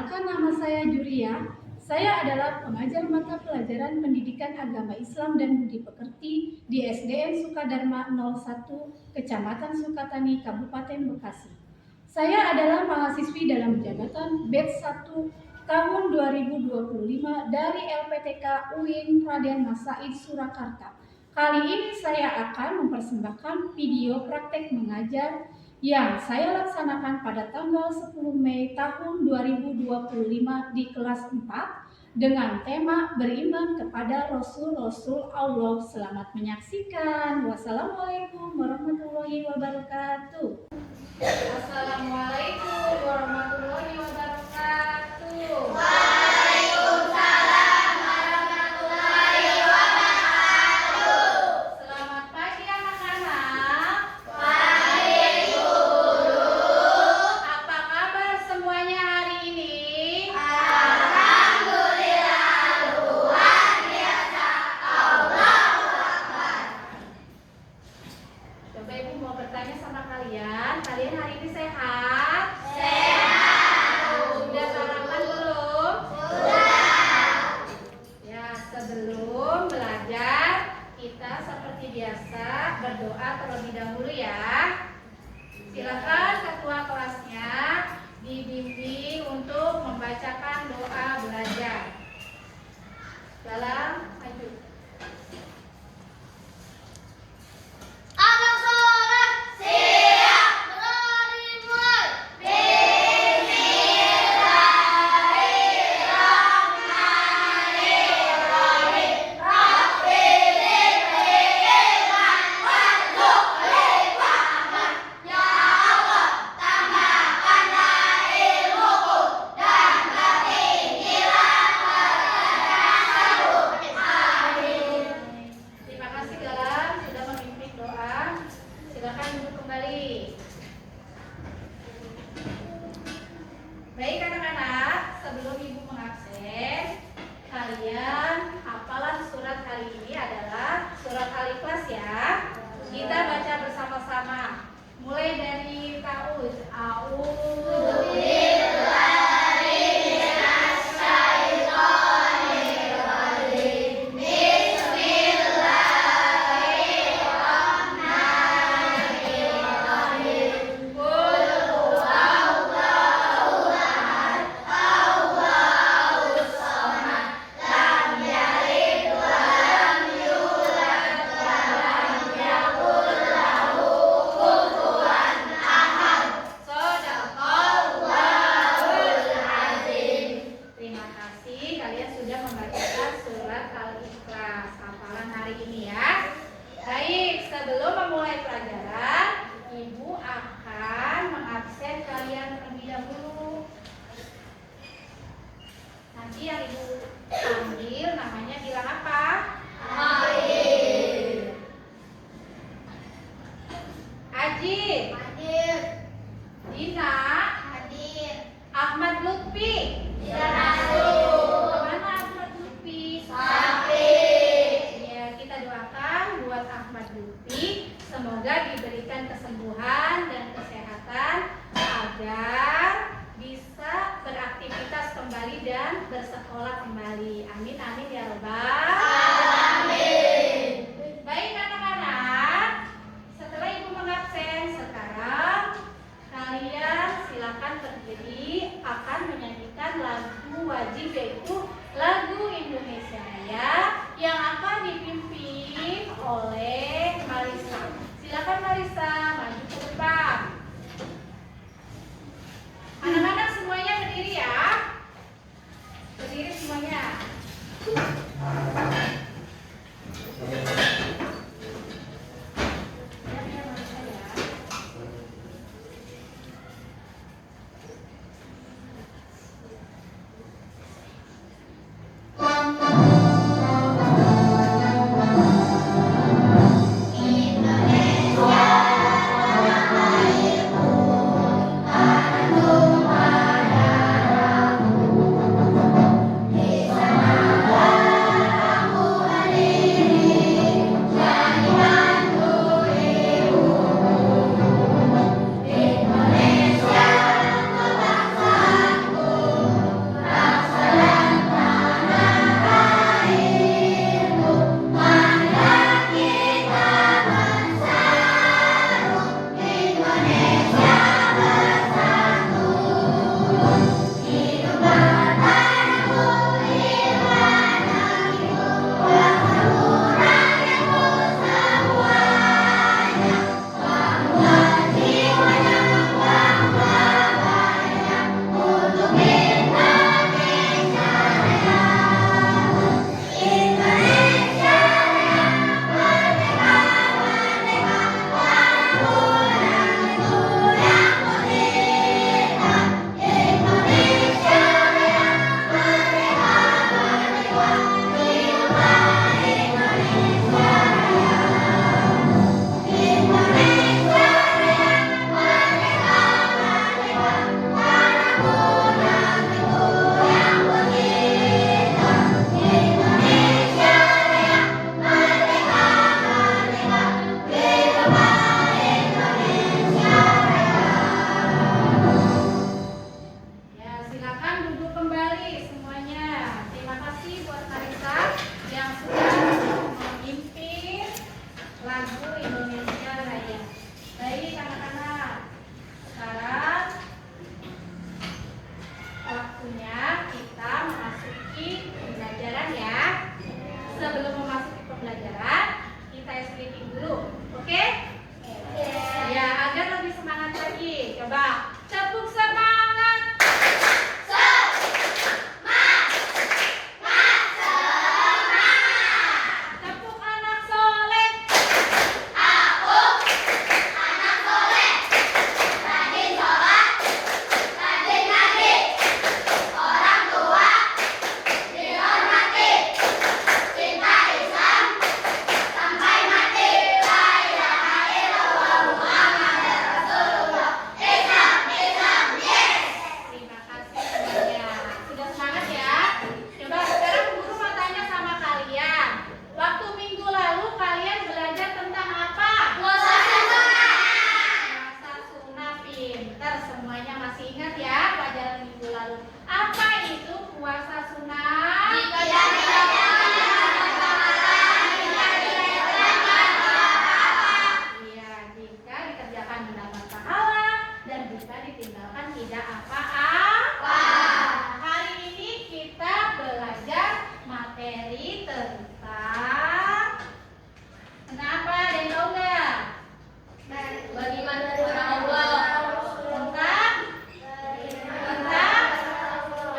Perkenalkan, nama saya Juria. Saya adalah pengajar mata pelajaran Pendidikan Agama Islam dan Budi Pekerti di SDN Sukadarma 01, Kecamatan Sukatani, Kabupaten Bekasi. Saya adalah mahasiswi dalam jabatan batch 1 tahun 2025 dari LPTK UIN Raden Mas Said Surakarta. Kali ini saya akan mempersembahkan video praktek mengajar yang saya laksanakan pada tanggal 10 Mei tahun 2025 di kelas 4 dengan tema beriman kepada Rasul-Rasul Allah. Selamat menyaksikan. Wassalamualaikum warahmatullahi wabarakatuh. Assalamualaikum warahmatullahi wabarakatuh. Kalian hari ini sehat? Sehat. Sudah sarapan belum? Sudah. Ya, sebelum belajar kita seperti biasa berdoa terlebih dahulu ya. Silakan ketua kelasnya dibimbing untuk membacakan doa belajar. Dalam maju. Baik anak-anak, sebelum ibu mengabsen, kalian hafalan surat kali ini adalah surat Al-Ikhlas ya. Kita baca bersama-sama. Mulai dari ta'awudz. Kalian sudah membacakan surat Al-Ikhlas hafalan hari ini ya. Baik, sebelum memulai pelajaran, ibu akan mengabsen kalian terlebih dahulu. Nanti yang ibu panggil namanya bilang apa? Hadir. Ajib. Hadir. Dina. Hadir. Ahmad Lutfi. Tidak masuk. Semoga diberikan kesembuhan dan kesehatan agar bisa beraktivitas kembali dan bersekolah kembali. Amin amin ya robbal alamin. Baik anak-anak, setelah ibu mengabsen, sekarang kalian silakan berdiri akan menyanyikan lagu wajib, yaitu lagu Indonesia Raya yang akan dipimpin oleh Marisa. Silakan Marisa, maju ke depan. Anak-anak semuanya berdiri ya. Berdiri semuanya. Indonesia lagu Indonesia Raya. Baik anak-anak, sekarang waktunya kita memasuki pembelajaran ya. Sebelum memasuki pembelajaran, kita sleeping dulu, oke? Ya, agar lebih semangat lagi. Coba tepuk semangat. Tepuk anak soleh. Terima kasih semuanya. Sudah semangat ya? Coba sekarang guru mau tanya sama kalian. Waktu minggu lalu kalian belajar tentang apa? Puasa sunnah. Pinter, semuanya masih ingat ya pelajaran minggu lalu. Apa itu puasa sunnah? Iya, jika dikerjakan mendapat pahala dan jika ditinggalkan tidak apa-apa. Hari ini kita belajar materi tentang kenapa? Ada yang tahu nggak? Bagaimana tentang coba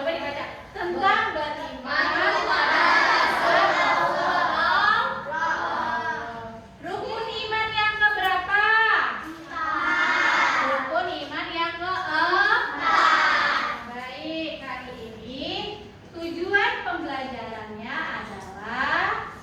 dibaca tentang beriman kepada rukun iman yang keberapa? Rukun iman yang keempat. Baik, hari ini tujuan pembelajarannya adalah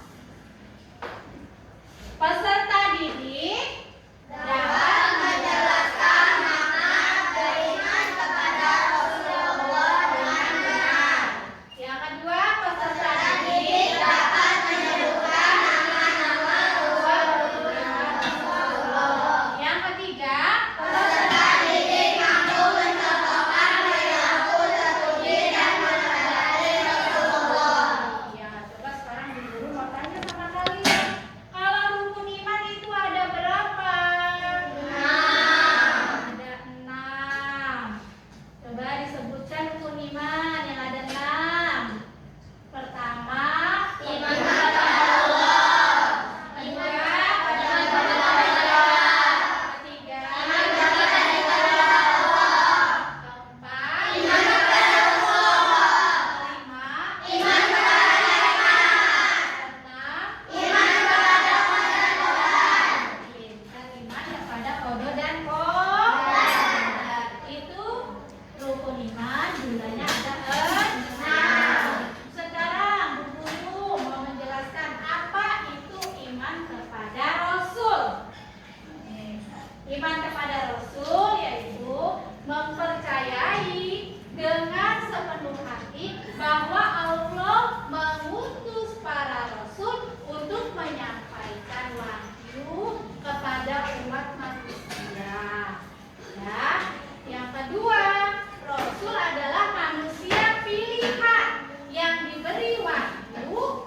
peserta didik dapat menjelaskan makna beriman kepada Rasulullah dengan benar. Yang kedua, peserta didik dapat menyebutkan nama-nama dua Rasulullah. Yang ketiga, peserta didik mampu mencontohkan perilaku terpuji dan meneladani Rasulullah. Ya, coba sekarang guru mau tanya sama kalian. Kalau rukun iman itu ada berapa? 6. Ada 6. Coba disebutkan rukun iman yang ada 6. Pertama, iman kepada Allah. Kedua, iman kepada malaikat. Ketiga, iman kepada Allah. Keempat, iman kepada Rasulullah. Kelima, iman kepada malaikat. Keenam, iman kepada qadar Tuhan. Dan iman kepada qada dan qadar. Itu rukun iman, jumlahnya ada 6. Sekarang Bu Guru mau menjelaskan apa itu iman kepada Rasul. Iman kepada Rasul yaitu mempercayai dengan sepenuh hati bahwa Allah mengutus para rasul untuk menyampaikan wahyu kepada umat manusia. Ya. Yang kedua, Rasul adalah manusia pilihan yang diberi wahyu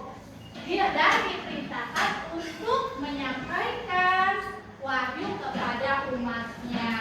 dan diperintahkan untuk menyampaikan wahyu kepada umatnya.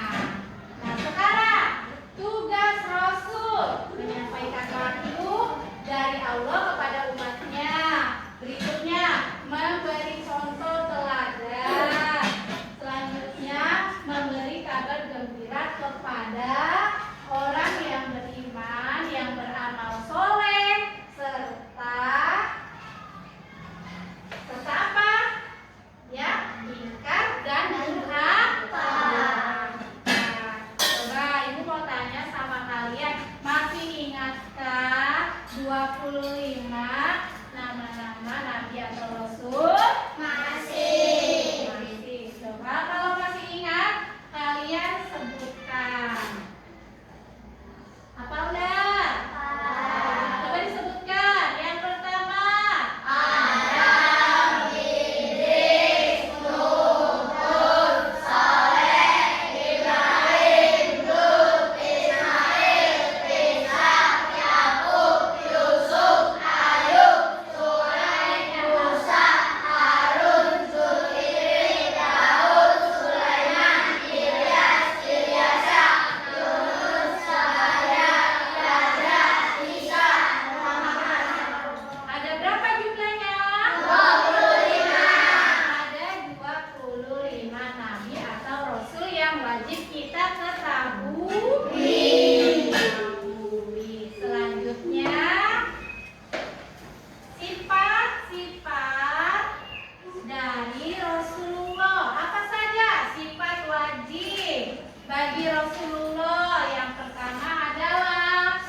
dari Rasulullah. Apa saja sifat wajib bagi Rasulullah? Yang pertama adalah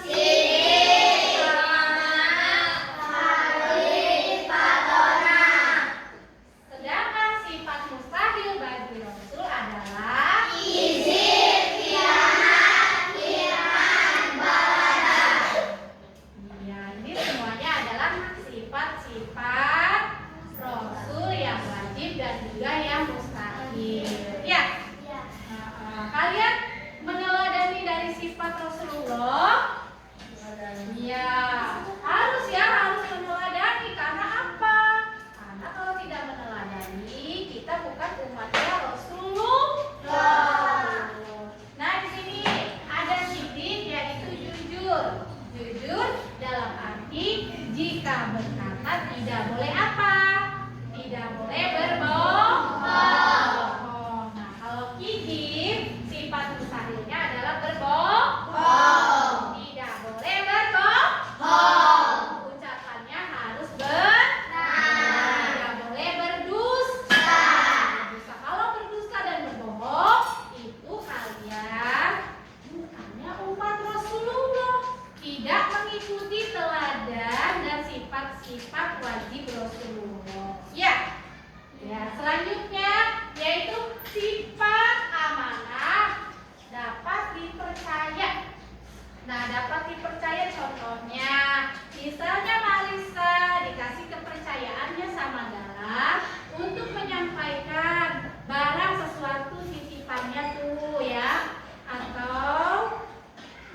sedangkan sifat mustahil bagi Rasul adalah iya, ini semuanya adalah sifat-sifat Rasul yang wajib dan juga yang mustahil. Ya. Kalian meneladani dari sifat Rasulullah? Ya, harus meneladani. Karena apa? Karena kalau tidak meneladani, kita bukan umatnya Rasulullah. Nah, di sini ada sidik, yaitu jujur. Jujur dalam arti jika berkata tidak boleh apa? Tidak boleh berbohong. Nah, kalau kizib, sifat mustahilnya adalah berbohong. Tidak boleh berbohong. Ucapannya harus benar. Tidak boleh berdusta. Kalau berdusta dan berbohong, itu kalian bukannya umat Rasulullah, tidak mengikuti teladan dan sifat-sifat wajib Rasulullah. Ya, selanjutnya yaitu sifat amanah dapat dipercaya. Nah, dapat dipercaya contohnya, misalnya Marisa dikasih kepercayaannya sama Galang untuk menyampaikan barang sesuatu titipannya tuh ya, atau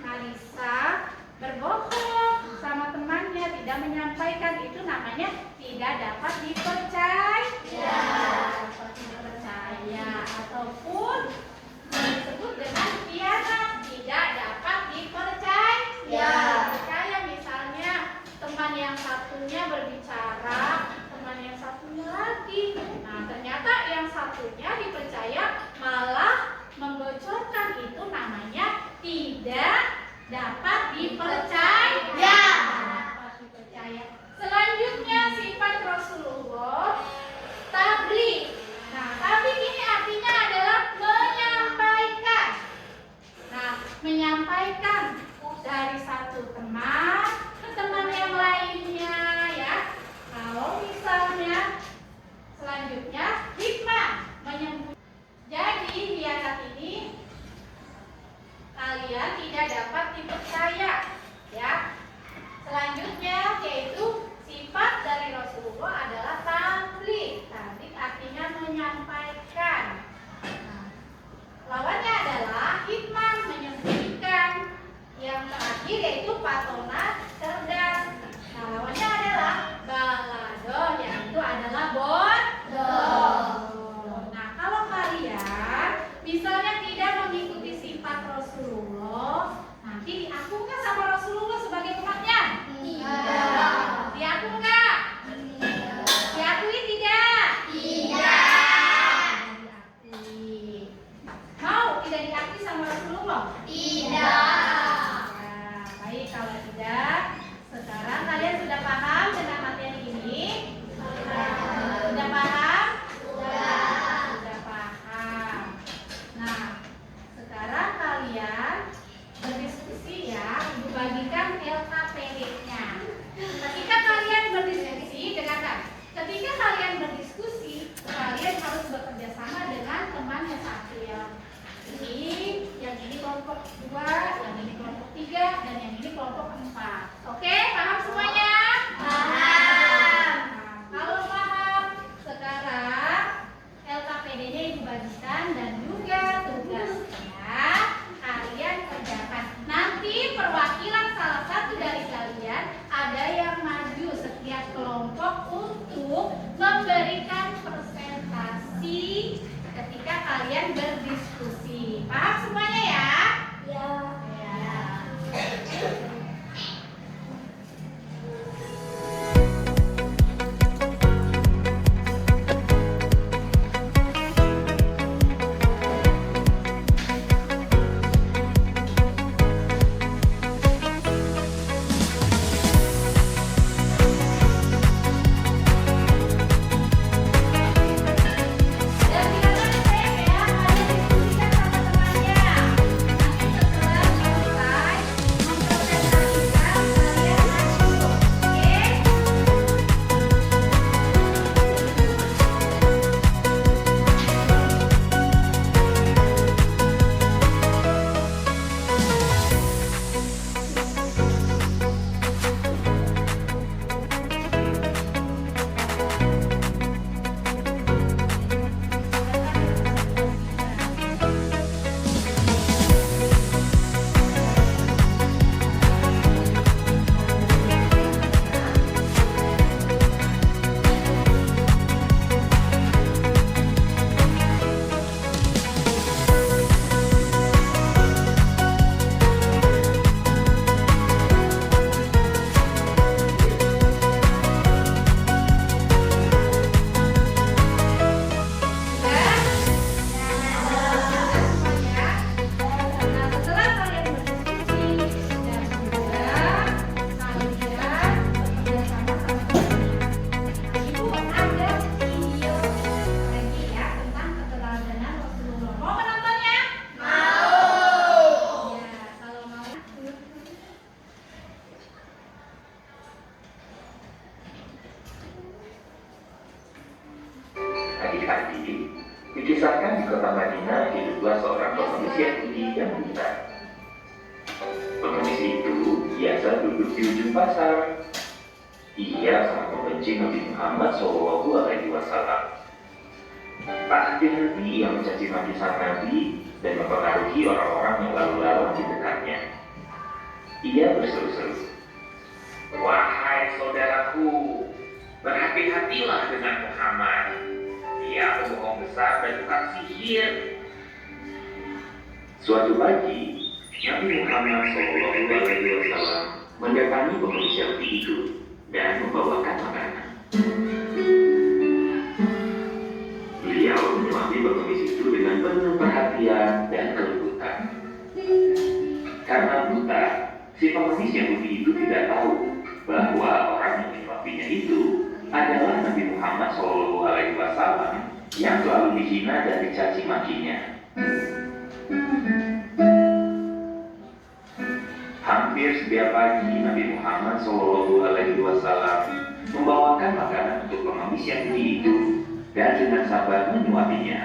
Marisa berbohong sama temannya, tidak menyampaikan, itu namanya tidak dapat dipercaya. Dapat dipercaya, ataupun disebut dengan khianat, tidak dapat dipercaya. Percaya misalnya teman yang satunya berbicara, teman yang satunya lagi. Nah, ternyata yang satunya dipercaya malah membocorkan, itu namanya tidak dapat dipercaya. Dapat dipercaya. Selanjutnya sifat Rasulullah tabligh. Nah, tabligh ini artinya adalah menyampaikan. Nah, menyampaikan dari satu teman ke teman yang lainnya ya. Kalau misalnya selanjutnya hikmah menyembunyikan. Jadi khianat ini kalian tidak dapat dipercaya ya. Selanjutnya yaitu sifat dari Rasulullah adalah tabligh. Tabligh artinya menyampaikan. Nah, lawannya adalah hikmah, menyembunyikan. Yang terakhir yaitu patona, cerdas. Nah, lawannya adalah baladoh, yaitu adalah bodoh. Nah, kalau kalian misalnya tidak mengikuti sifat Rasulullah, nanti diaku nggak sama Rasulullah sebagai umatnya? Tidak. Diaku nggak? Diakui tidak? Tidak. Diakui. Mau tidak diakui sama Rasulullah? Tidak. Ya, baik, kalau tidak, sekarang kalian sudah paham dengan materi ini? Sudah paham? Sudah paham. Nah, sekarang kalian berdiskusi ya, Ibu bagikan LKPD-nya. Ketika kalian berdiskusi, dengarkan. Ketika kalian berdiskusi, kalian harus bekerja sama dengan teman yang satu ya. Yang ini kelompok 2, yang ini kelompok 3, dan yang ini kelompok 4. Oke, paham semuanya? Paham. Nah, kalau paham, sekarang LKPD-nya Ibu bagikan dan juga tugasnya kalian kerjakan. Nanti perwakilan salah satu dari kalian ada yang maju setiap kelompok untuk memberikan presentasi ketika kalian berdiskusi. Paham semuanya ya? Ya. lagi, dikisahkan di kota Madinah hiduplah seorang pengemis Yahudi yang buta. Pengemis itu biasa duduk di ujung pasar. Ia sangat membenci Nabi Muhammad SAW. Tak henti ia mencaci maki sang Nabi dan mempengaruhi orang-orang yang lalu lalang di dekatnya. Ia berseru-seru, "Wahai saudaraku, berhati-hatilah dengan Muhammad. Dia pembohong besar dan tukang sihir." Suatu pagi, Nabi Muhammad SAW mendatangi pengemis Yahudi itu dan membawakan makanan. Beliau menyuapi pengemis itu dengan penuh perhatian dan kelembutan. Karena buta, si pengemis Yahudi itu tidak tahu bahwa orang yang menyuapinya itu adalah Nabi Muhammad SAW yang selalu dihina dan dicaci makinya. Hampir setiap pagi Nabi Muhammad SAW membawakan makanan untuk pengemis Yahudi itu dan dengan sabar menyuapinya.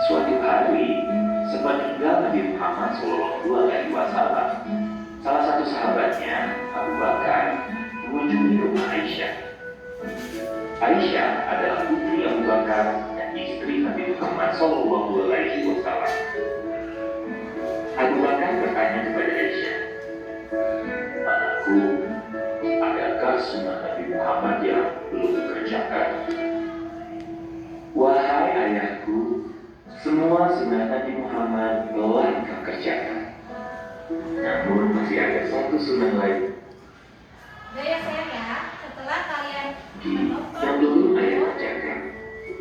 Suatu hari, sepeninggal Nabi Muhammad SAW, salah satu sahabatnya, Abu Bakar, mengunjungi rumah Aisyah. Aisyah adalah putri Abu Bakar dan istri Nabi Muhammad SAW. Abu Bakar bertanya kepada Aisyah, "Anakku, adakah sunnah Nabi Muhammad yang belum dikerjakan?" "Wahai ayahku, semua sunnah Nabi Muhammad telah engkau kerjakan. Namun masih ada satu sunnah lain." Ya sayang ya, setelah kalian Yang dulu ayah kerjakan.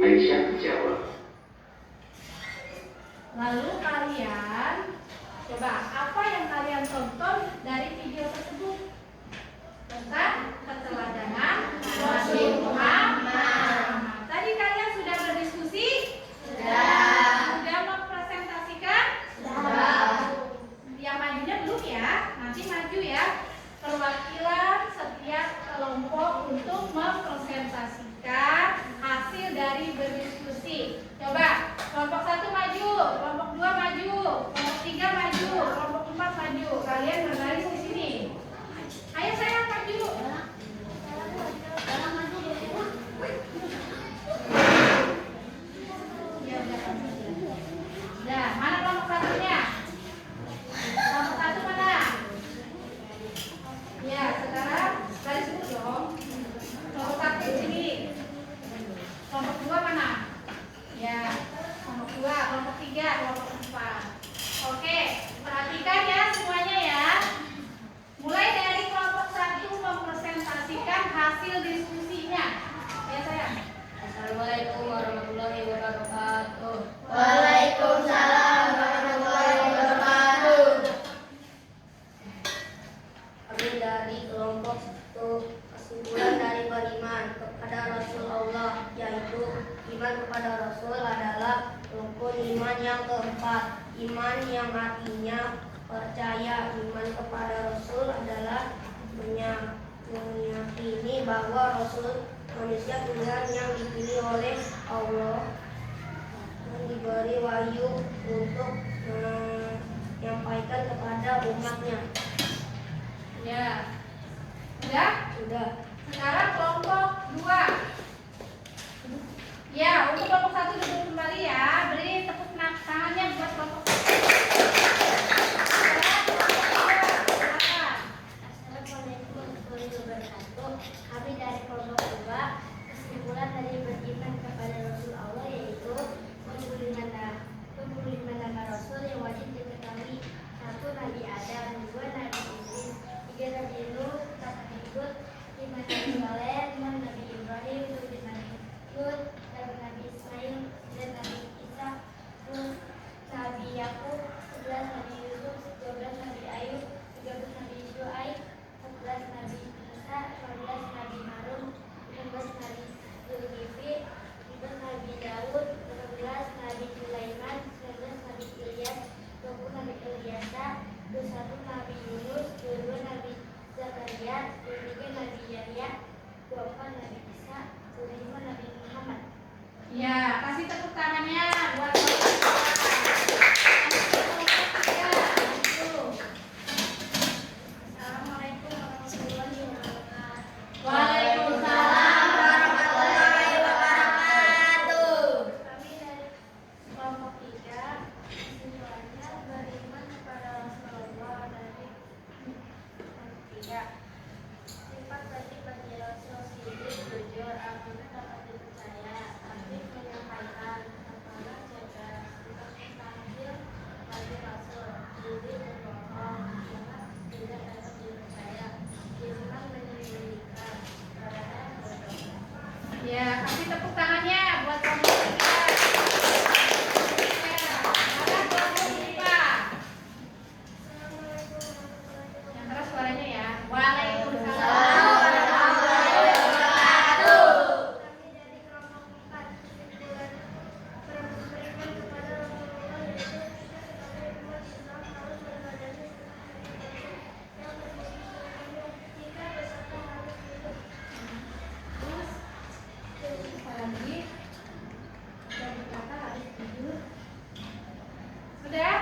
Aisyah menjawab. Lalu kalian coba apa yang kalian tonton dari video tersebut tentang keteladanan Nabi Muhammad. Tadi kalian sudah berdiskusi? Sudah. Sudah mempresentasikan? Sudah. Yang majunya belum ya? Nanti maju ya. Perwakilan setiap kelompok untuk mempresentasikan hasil dari berdiskusi. Coba, kelompok 1 maju, kelompok 2 maju, kelompok 3 maju, kelompok 4 maju. Kalian berbaris di sini. Ayo saya maju. Ya udah. Nah, mana kelompok satunya? Kelompok 1 mana? Ya, sekarang baris dulu dong. Kelompok 1 di sini. Kelompok 2 mana? Ya, kelompok 2, kelompok 3, kelompok 4. Oke, perhatikan ya semuanya ya. Mulai dari kelompok 1 mempresentasikan hasil diskusinya. Ya sayang. Assalamualaikum warahmatullahi wabarakatuh. Waalaikumsalam warahmatullahi wabarakatuh. Kami dari kelompok 1, kesimpulan dari beriman kepada Rasulullah, yaitu iman kepada Rasul adalah rukun iman yang keempat. Iman yang artinya percaya. Iman kepada Rasul adalah meyakini bahwa Rasul manusia Tuhan yang dipilih oleh Allah dan diberi wahyu untuk menyampaikan kepada umatnya. Ya. Sudah? Sudah. Sekarang kelompok 2. Ya, untuk kelompok 1 duduk kembali ya. Beri tepuk tangannya buat kelompok 1. Assalamualaikum warahmatullahi wabarakatuh. Kami dari kelompok 2, kesimpulan dari beriman kepada Rasul Allah yaitu 25 nama Rasul yang wajib diketahui. 1 Nabi Adam, 2 Nabi Idris, 3 Nabi Nuh, 4 Nabi Hud, 5 Nabi Saleh, 6 Nabi Ibrahim, 7 Nabi Hud, 8 Nabi Ismail, 9 Nabi Isa, Ya, kasih tepuk tangannya buat kelompok 2. Kasih kelompok 3. Itu. Assalamualaikum warahmatullahi wabarakatuh. Waalaikumsalam warahmatullahi wabarakatuh. Kami dari kelompok 3, kesimpulannya beriman kepada Rasulullah dari kelompok 3. Sifat wajib bagi Rasul sidik, jujur, amanah, dapat dipercaya, aktif menyampaikan, amanah, jaga. Sifat mustahil bagi Rasul sidik, berbohong, amanah, tidak dapat dipercaya, iman menyembunyikan, keadaan berdosa. Ya, kasih tepuk tangannya buat kelompok 3. Ya, mana kelompok 5? Yang keras suaranya ya. Waalaikumsalam warahmatullahi wabarakatuh. Kami dari kelompok 4, kesimpulan beriman kepada Rasulullah yaitu sebagai umat Islam harus meneladani yang berbudi pekerti, jika bersama harus hidup. Apa lagi? Dari kata harus jujur. Sudah?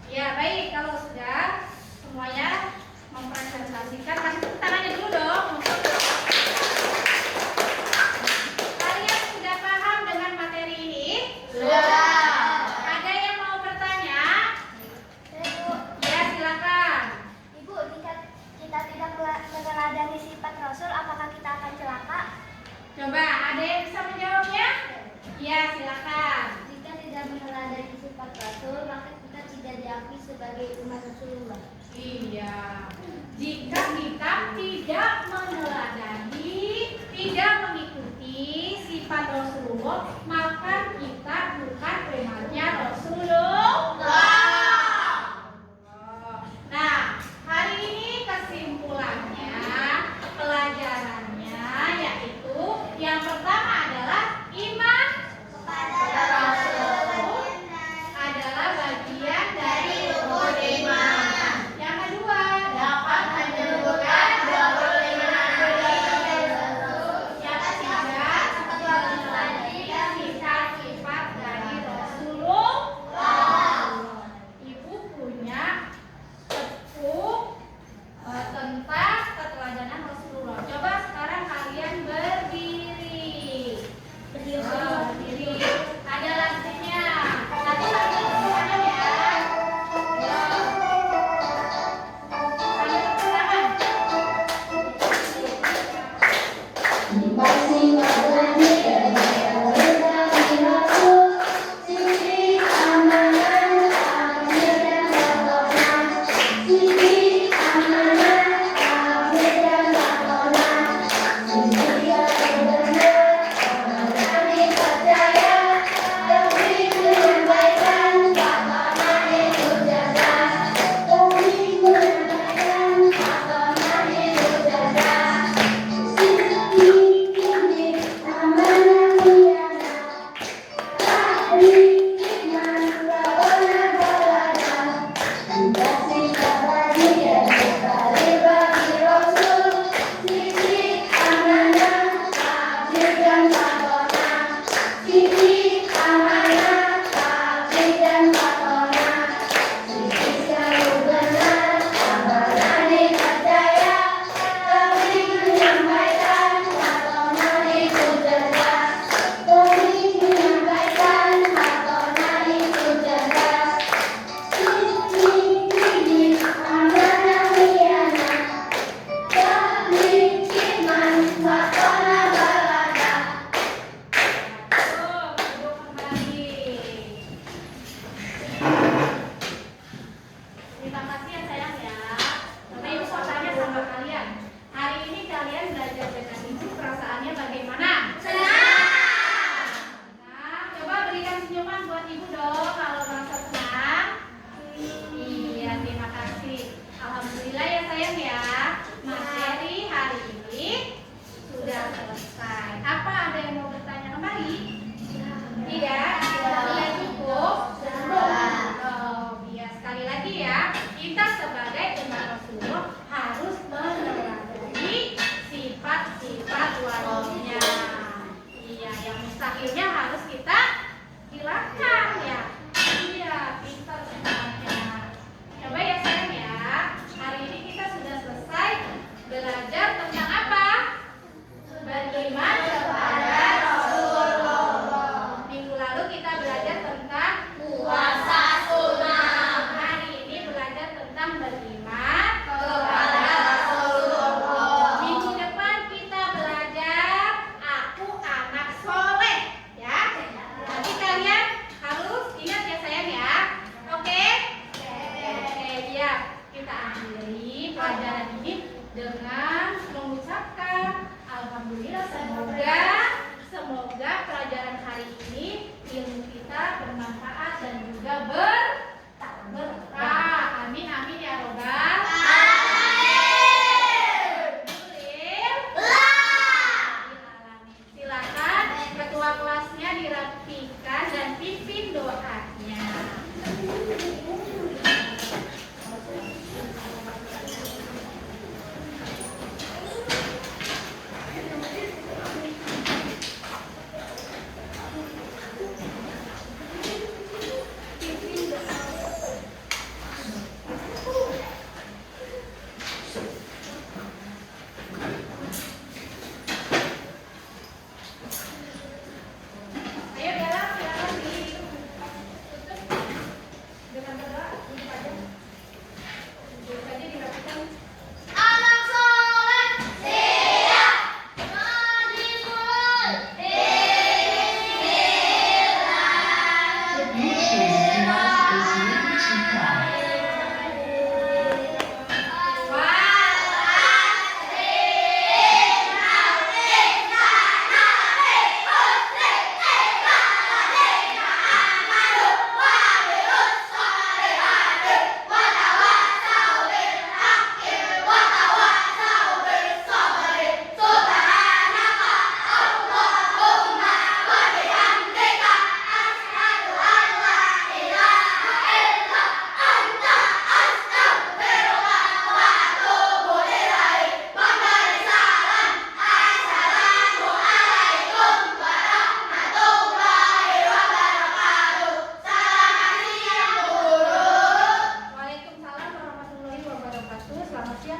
Ya, baik. Kalau sudah, semuanya mempresentasikan. Kasih tepuk tangannya dulu dong. Kalian sudah paham dengan materi ini? Ada yang mau bertanya? Ya, silakan. Ibu, jika kita tidak meneladani sifat Rasul, apakah kita akan celaka? Coba, ada yang bisa menjawabnya? Ya, silakan. Jika tidak meneladani sifat Rasul, maka kita tidak diakui sebagai umat Rasulullah. Iya. Jika kita tidak meneladani, tidak mengikuti sifat Rasulullah, maka kita bukan umatnya Rasulullah. Nah, hari ini kesimpulannya, pelajarannya yaitu yang pertama adalah iman kepada Rasul adalah bagian dari rukun iman. Yang kedua, dapat menyebutkan bahwa iman bagi Rasul. Yang ketiga, meneladani sifat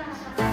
Apakah